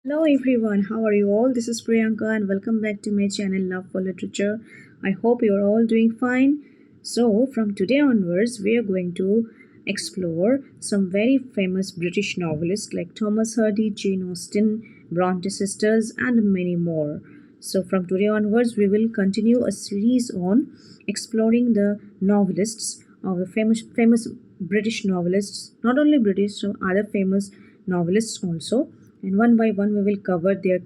Hello everyone, how are you all? This is Priyanka and welcome back to my channel Love for Literature. I hope you are all doing fine. So, from today onwards, we are going to explore some very famous British novelists like Thomas Hardy, Jane Austen, Bronte sisters, and many more. So, from today onwards, we will continue a series on exploring the novelists of the famous British novelists, not only British, so other famous novelists also, and one by one we will cover their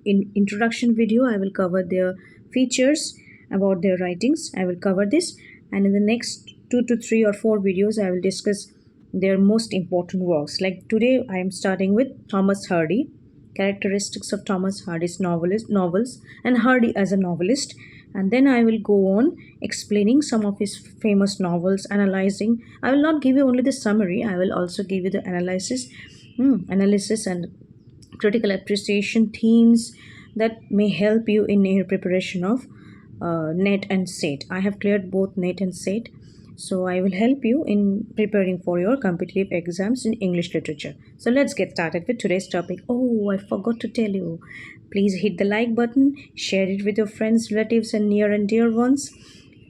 in introduction video. I will cover their features about their writings. I will cover this, and in the next 2 to 3 or 4 videos I will discuss their most important works. Like today I am starting with Thomas Hardy, characteristics of Thomas Hardy's novels and Hardy as a novelist, and then I will go on explaining some of his famous novels, analyzing. I will not give you only the summary, I will also give you the analysis and critical appreciation themes that may help you in your preparation of NET and SET. I have cleared both NET and SET, so I will help you in preparing for your competitive exams in English literature. So let's get started with today's topic. Oh, I forgot to tell you. Please hit the like button, share it with your friends, relatives, and near and dear ones.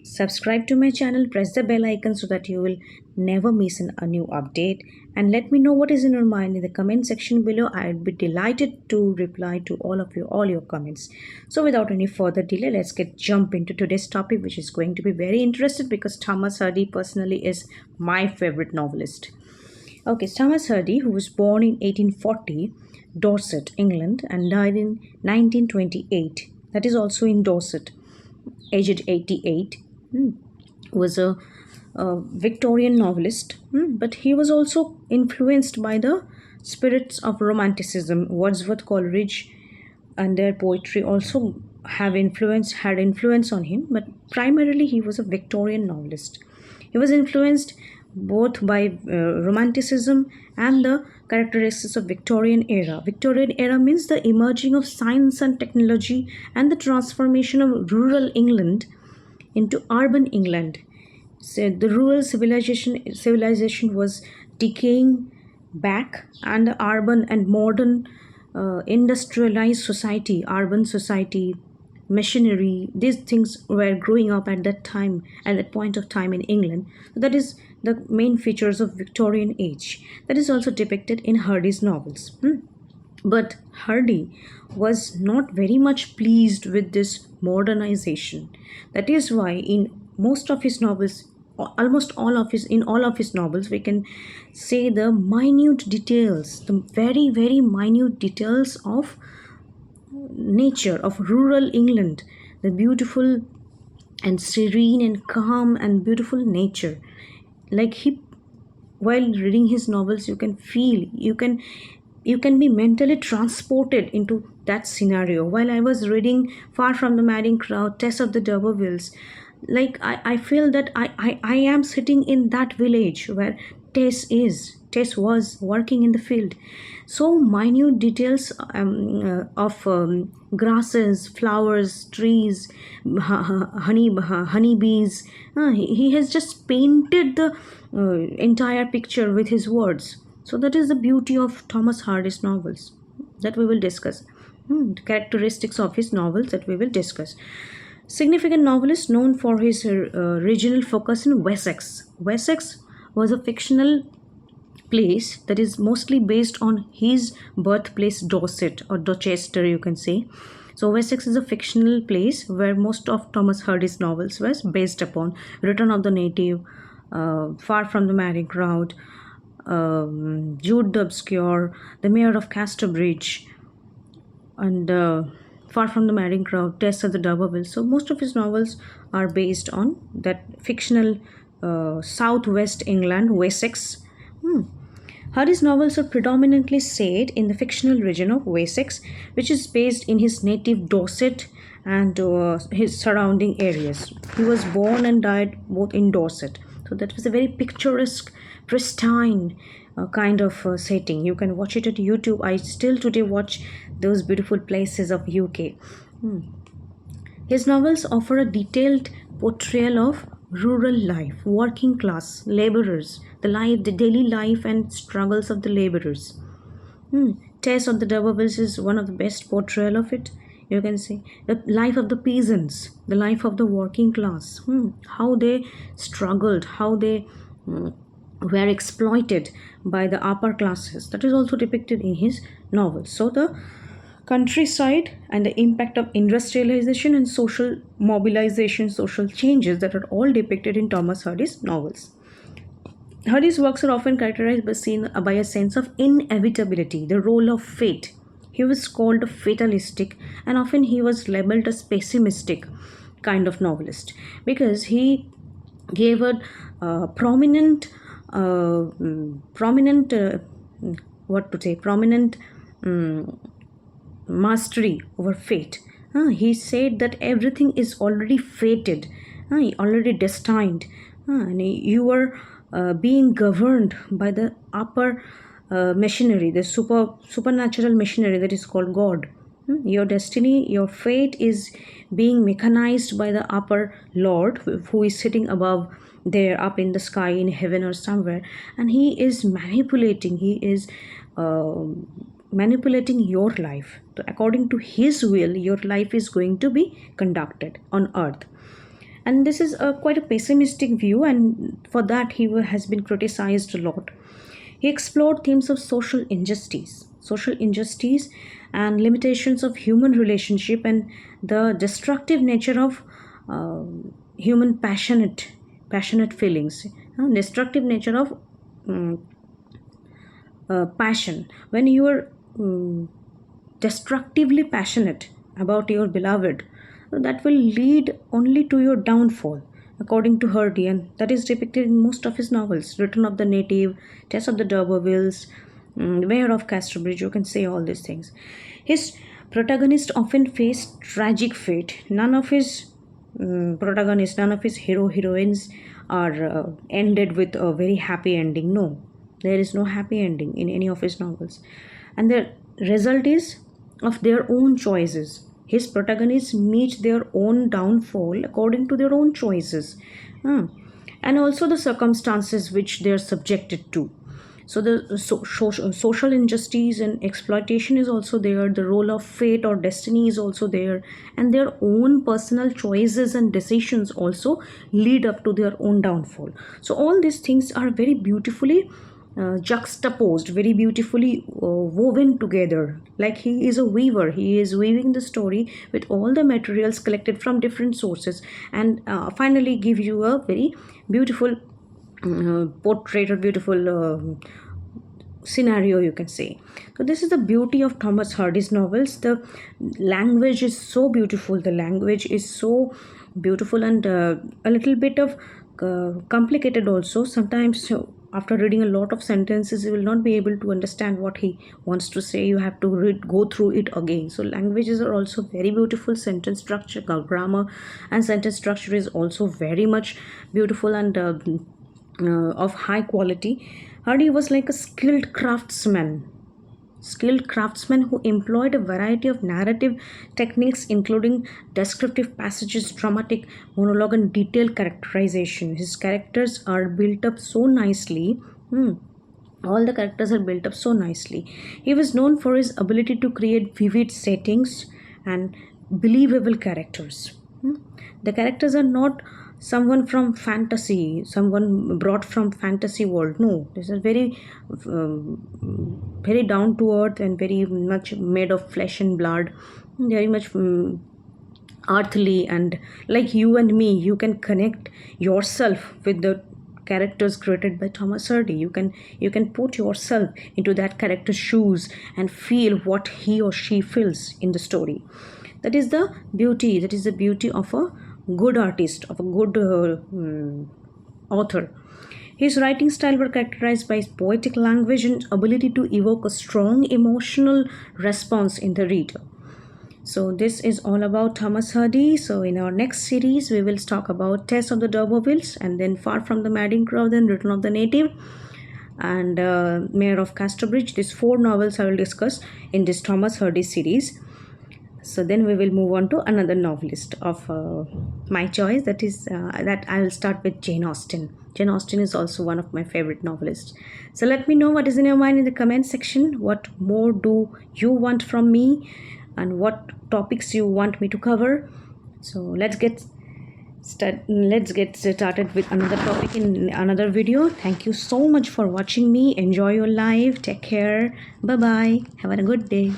Subscribe to my channel, press the bell icon so that you will never miss a new update, and let me know what is in your mind in the comment section below. I'd be delighted to reply to all your comments. So without any further delay, let's get jump into today's topic, which is going to be very interesting because Thomas Hardy personally is my favorite novelist. Okay, Thomas Hardy, who was born in 1840, Dorset, England, and died in 1928. That is also in Dorset, aged 88. Was a Victorian novelist, but he was also influenced by the spirits of Romanticism. Wordsworth, Coleridge, and their poetry also had influence on him, but primarily he was a Victorian novelist. He was influenced both by Romanticism and the characteristics of Victorian era. Victorian era means the emerging of science and technology and the transformation of rural England into urban England. So the rural civilization was decaying back, and the urban and modern industrialized society, urban society, machinery, these things were growing up at that point of time in England. So that is the main features of Victorian age. That is also depicted in Hardy's novels. But Hardy was not very much pleased with this modernization. That is why in most of his novels, almost all of his novels, we can say the minute details, the very, very minute details of nature of rural England, the beautiful and serene and calm and beautiful nature. Like while reading his novels, you can feel, you can be mentally transported into that scenario. While I was reading Far from the Madding Crowd, Tess of the D'Urbervilles, like I feel that I am sitting in that village where Tess was working in the field. So minute details of grasses, flowers, trees, honeybees. He has just painted the entire picture with his words. So that is the beauty of Thomas Hardy's novels that we will discuss. Characteristics of his novels that we will discuss. Significant novelist known for his regional focus in Wessex. Wessex was a fictional place that is mostly based on his birthplace, Dorset or Dorchester, you can say. So Wessex is a fictional place where most of Thomas Hardy's novels was based upon. Return of the Native, Far from the Madding Crowd, Jude the Obscure, The Mayor of Casterbridge, and Far from the Madding Crowd, Tess of the D'Urbervilles. So most of his novels are based on that fictional southwest England, Wessex. Hardy's novels are predominantly set in the fictional region of Wessex, which is based in his native Dorset and his surrounding areas. He was born and died both in Dorset. So that was a very picturesque, pristine kind of setting. You can watch it at YouTube. I still today watch those beautiful places of UK. His novels offer a detailed portrayal of rural life, working class, laborers, the daily life and struggles of the laborers. Tess of the D'Urbervilles is one of the best portrayal of it. You can see the life of the peasants, the life of the working class, how they struggled, how they were exploited by the upper classes. That is also depicted in his novels. So the countryside and the impact of industrialization and social mobilization, social changes, that are all depicted in Thomas Hardy's novels. Hardy's works are often characterized by a sense of inevitability, the role of fate. He was called fatalistic, and often he was labeled as pessimistic kind of novelist because he gave a prominent what to say prominent mastery over fate. He said that everything is already fated, already destined, and you are being governed by the upper machinery, the supernatural machinery that is called God. Your destiny, your fate is being mechanized by the upper Lord who is sitting above there, up in the sky, in heaven or somewhere, and he is manipulating. He is manipulating your life. So according to his will, your life is going to be conducted on earth. And this is quite a pessimistic view, and for that he has been criticized a lot. He explored themes of social injustice and limitations of human relationship, and the destructive nature of human passionate feelings, destructive nature of passion. When you are destructively passionate about your beloved, that will lead only to your downfall, according to Hardy, and that is depicted in most of his novels. Return of the Native, Tess of the D'Urbervilles, Mayor of Casterbridge, you can say all these things. His protagonists often face tragic fate. None of his protagonists, none of his heroines are ended with a very happy ending. No, there is no happy ending in any of his novels. And the result is of their own choices. His protagonists meet their own downfall according to their own choices, and also the circumstances which they are subjected to. So the social injustice and exploitation is also there. The role of fate or destiny is also there, and their own personal choices and decisions also lead up to their own downfall. So all these things are very beautifully juxtaposed, very beautifully woven together. Like he is a weaver, he is weaving the story with all the materials collected from different sources, and finally give you a very beautiful portrait or beautiful scenario, you can say. So this is the beauty of Thomas Hardy's novels. The language is so beautiful, and a little bit of complicated also sometimes. After reading a lot of sentences, you will not be able to understand what he wants to say. You have to go through it again. So languages are also very beautiful. Sentence structure, grammar and sentence structure is also very much beautiful and of high quality. Hardy was like a skilled craftsman who employed a variety of narrative techniques, including descriptive passages, dramatic monologue, and detailed characterization. His characters are built up so nicely. All the characters are built up so nicely. He was known for his ability to create vivid settings and believable characters. The characters are not someone from fantasy, someone brought from fantasy world. No, this is very down to earth and very much made of flesh and blood, very much earthly, and like you and me, you can connect yourself with the characters created by Thomas Hardy. You can put yourself into that character's shoes and feel what he or she feels in the story. That is the beauty of a good artist, of a good author. His writing style were characterized by his poetic language and ability to evoke a strong emotional response in the reader. So this is all about Thomas Hardy. So in our next series, we will talk about Tess of the D'Urbervilles, and then Far from the Madding Crowd, then Return of the Native, and Mayor of Casterbridge. These 4 novels I will discuss in this Thomas Hardy series. So then we will move on to another novelist of my choice. That I will start with Jane Austen. Jane Austen is also one of my favorite novelists. So let me know what is in your mind in the comment section. What more do you want from me, and what topics you want me to cover? So let's get started with another topic in another video. Thank you so much for watching me. Enjoy your life. Take care. Bye bye. Have a good day.